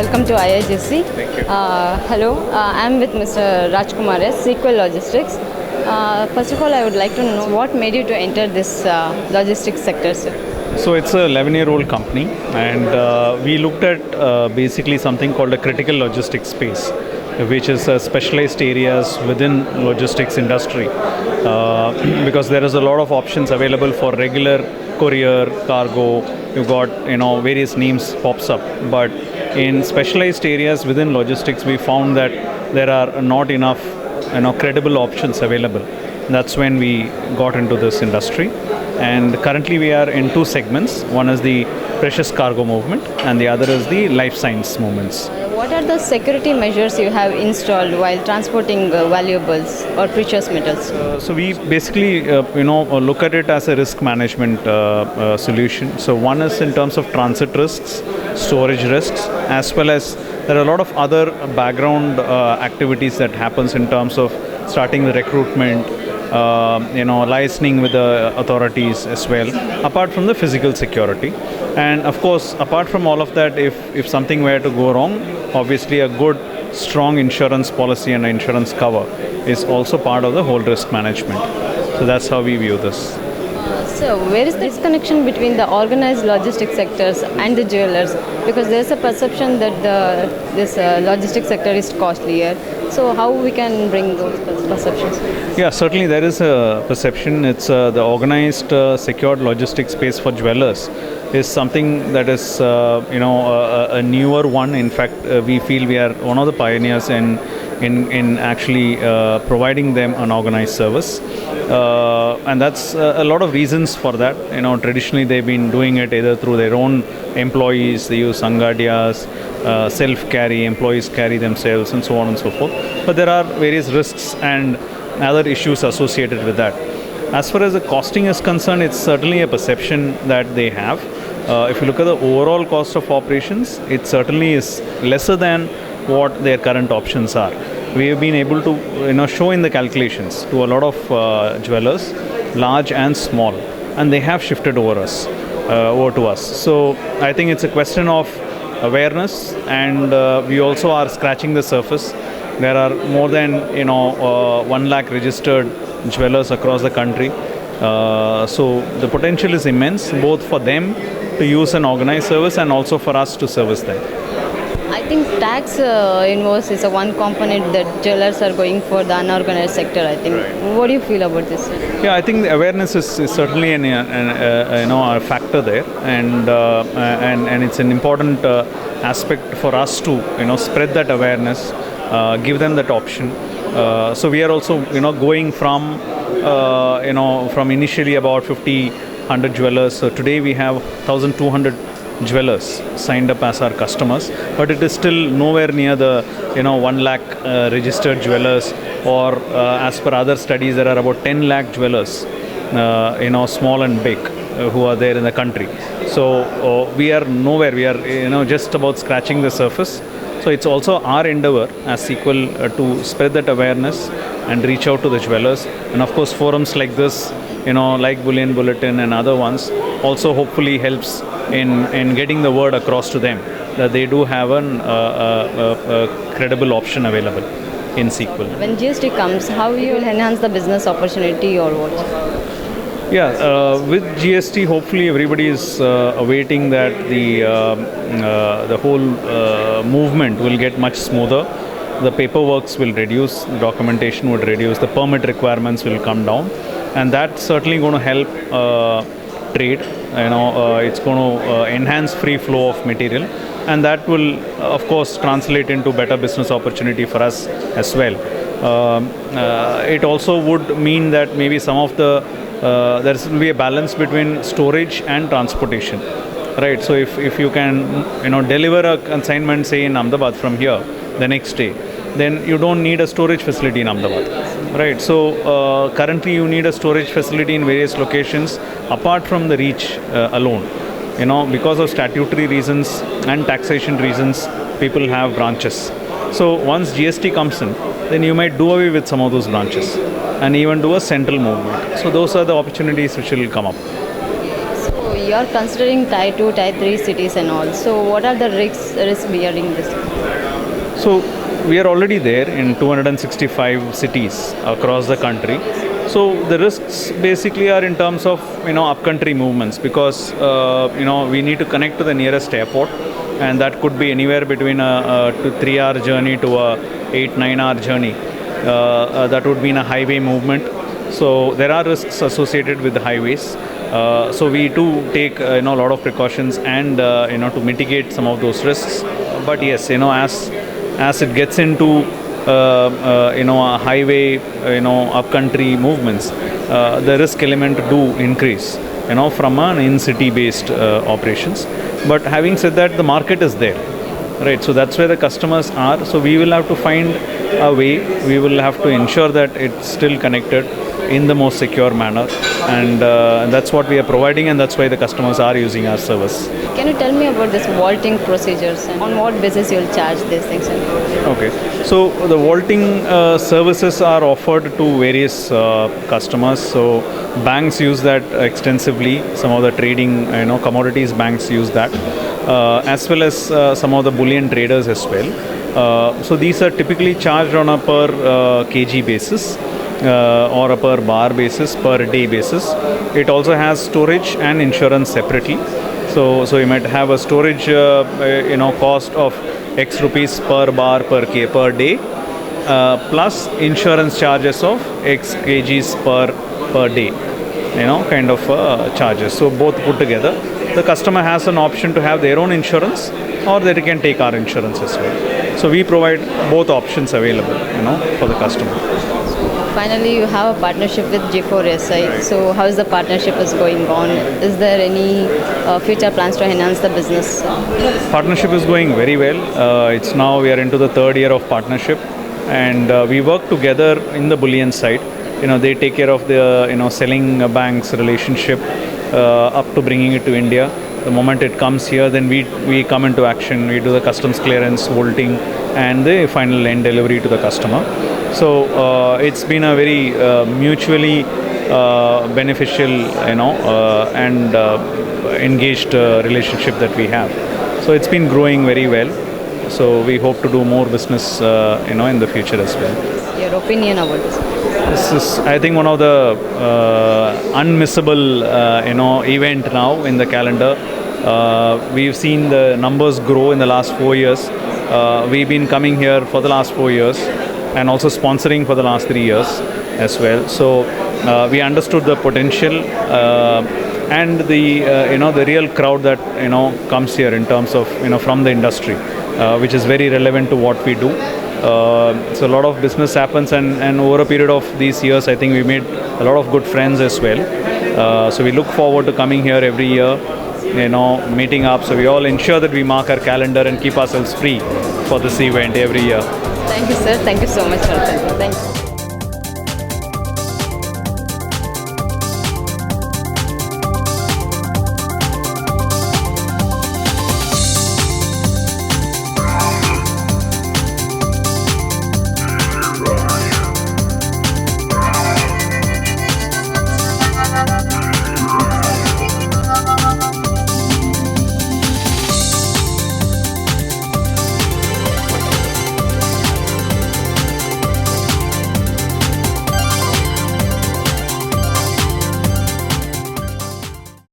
welcome to IIGC. Thank you. Hello, I'm with Mr. Rajkumar, COO Logistics. First of all, I would like to know what made you to enter this logistics sector, sir? So it's a 11-year-old company, and we looked at basically something called a critical logistics space, which is specialized areas within logistics industry, because there is a lot of options available for regular courier, cargo. You've got various names pops up, but in specialized areas within logistics, we found that there are not enough credible options available. That's when we got into this industry, and currently we are in two segments. One is the precious cargo movement and the other is the life science movements. What are the security measures you have installed while transporting valuables or precious metals? So we basically look at it as a risk management solution. So one is in terms of transit risks, storage risks, as well as there are a lot of other background activities that happens in terms of starting the recruitment, licensing with the authorities as well, apart from the physical security. And of course, apart from all of that, if something were to go wrong, obviously a good, strong insurance policy and insurance cover is also part of the whole risk management. So that's how we view this. So where is this connection between the organized logistics sectors and the jewelers? Because there's a perception that this logistics sector is costlier. So how we can bring those perceptions? Yeah, certainly there is a perception. It's the organized, secured logistics space for jewelers is something that is, a newer one. In fact, we feel we are one of the pioneers in actually providing them an organized service. And that's a lot of reasons for that. Traditionally they've been doing it either through their own employees, they use sangadias, self-carry, employees carry themselves, and so on and so forth. But there are various risks and other issues associated with that. As far as the costing is concerned, it's certainly a perception that they have. If you look at the overall cost of operations, it certainly is lesser than what their current options are. We have been able to show in the calculations to a lot of jewelers, large and small, and they have shifted over to us. So I think it's a question of awareness, and we also are scratching the surface. There are more than 1 lakh registered jewelers across the country. So the potential is immense, both for them to use an organized service and also for us to service them. I think tax invoice is a one component that jewelers are going for the unorganized sector, I think. Right. What do you feel about this? Yeah, I think the awareness is certainly a factor there, and it's an important aspect for us to spread that awareness, give them that option. So we are also going from from initially about 100 jewelers. So today we have 1,200 jewelers signed up as our customers, but it is still nowhere near the 1 lakh registered jewelers, or as per other studies there are about 10 lakh jewelers, small and big, who are there in the country. So we are nowhere, we are just about scratching the surface. So it's also our endeavor as sequel to spread that awareness and reach out to the jewelers, and of course forums like this, like Bullion Bulletin and other ones, also hopefully helps in getting the word across to them that they do have a credible option available in sequel. When GST comes, how you will enhance the business opportunity or what? Yeah, with GST, hopefully everybody is awaiting that the whole movement will get much smoother. The paperwork will reduce, the documentation would reduce, the permit requirements will come down, and that's certainly going to help trade. It's going to enhance free flow of material, and that will of course translate into better business opportunity for us as well. It also would mean that maybe some of the there will be a balance between storage and transportation, right? So if you can deliver a consignment, say in Ahmedabad from here the next day, then you don't need a storage facility in Ahmedabad, right? So currently you need a storage facility in various locations apart from the reach alone. Because of statutory reasons and taxation reasons, people have branches. So once GST comes in, then you might do away with some of those branches and even do a central movement. So those are the opportunities which will come up. So So you are considering Tier 2, Tier 3 cities and all. So what are the risks bearing this? So we are already there in 265 cities across the country. So the risks basically are in terms of upcountry movements, because we need to connect to the nearest airport, and that could be anywhere between a 2 3 hour journey to a 8 9 hour journey. That would mean a highway movement. So there are risks associated with the highways. So we do take a lot of precautions and to mitigate some of those risks. But yes, as it gets into a highway, upcountry movements, the risk element do increase, from an in-city based operations. But having said that, the market is there, right? So that's where the customers are. So we will have to find a way. We will have to ensure that it's still connected in the most secure manner, and that's what we are providing, and that's why the customers are using our service. Can you tell me about this vaulting procedures and on what basis you will charge these things? Okay, so the vaulting services are offered to various customers. So banks use that extensively. Some of the trading, commodities banks use that, as well as some of the bullion traders as well. So these are typically charged on a per kg basis. Or a per bar basis, per day basis. It also has storage and insurance separately. So you might have a storage cost of X rupees per bar per day, plus insurance charges of X kgs per day, kind of charges. So both put together, the customer has an option to have their own insurance, or they can take our insurance as well. So we provide both options available, for the customer. Finally, you have a partnership with G4SI. So how is the partnership is going on? Is there any future plans to enhance the business? Partnership is going very well. It's now we are into the third year of partnership, and we work together in the bullion side. They take care of the selling banks relationship up to bringing it to India. The moment it comes here, then we come into action. We do the customs clearance, vaulting, and the final end delivery to the customer. So it's been a very mutually beneficial, and engaged relationship that we have. So it's been growing very well. So we hope to do more business, in the future as well. Your opinion about this? This is, I think, one of the unmissable, event now in the calendar. We've seen the numbers grow in the last 4 years. We've been coming here for the last 4 years, and also sponsoring for the last 3 years as well. So we understood the potential and the real crowd that comes here in terms of from the industry, which is very relevant to what we do. So a lot of business happens, and over a period of these years, I think we made a lot of good friends as well. So we look forward to coming here every year, meeting up. So we all ensure that we mark our calendar and keep ourselves free for this event every year. Thank you, sir. Thank you so much for that. Thank you.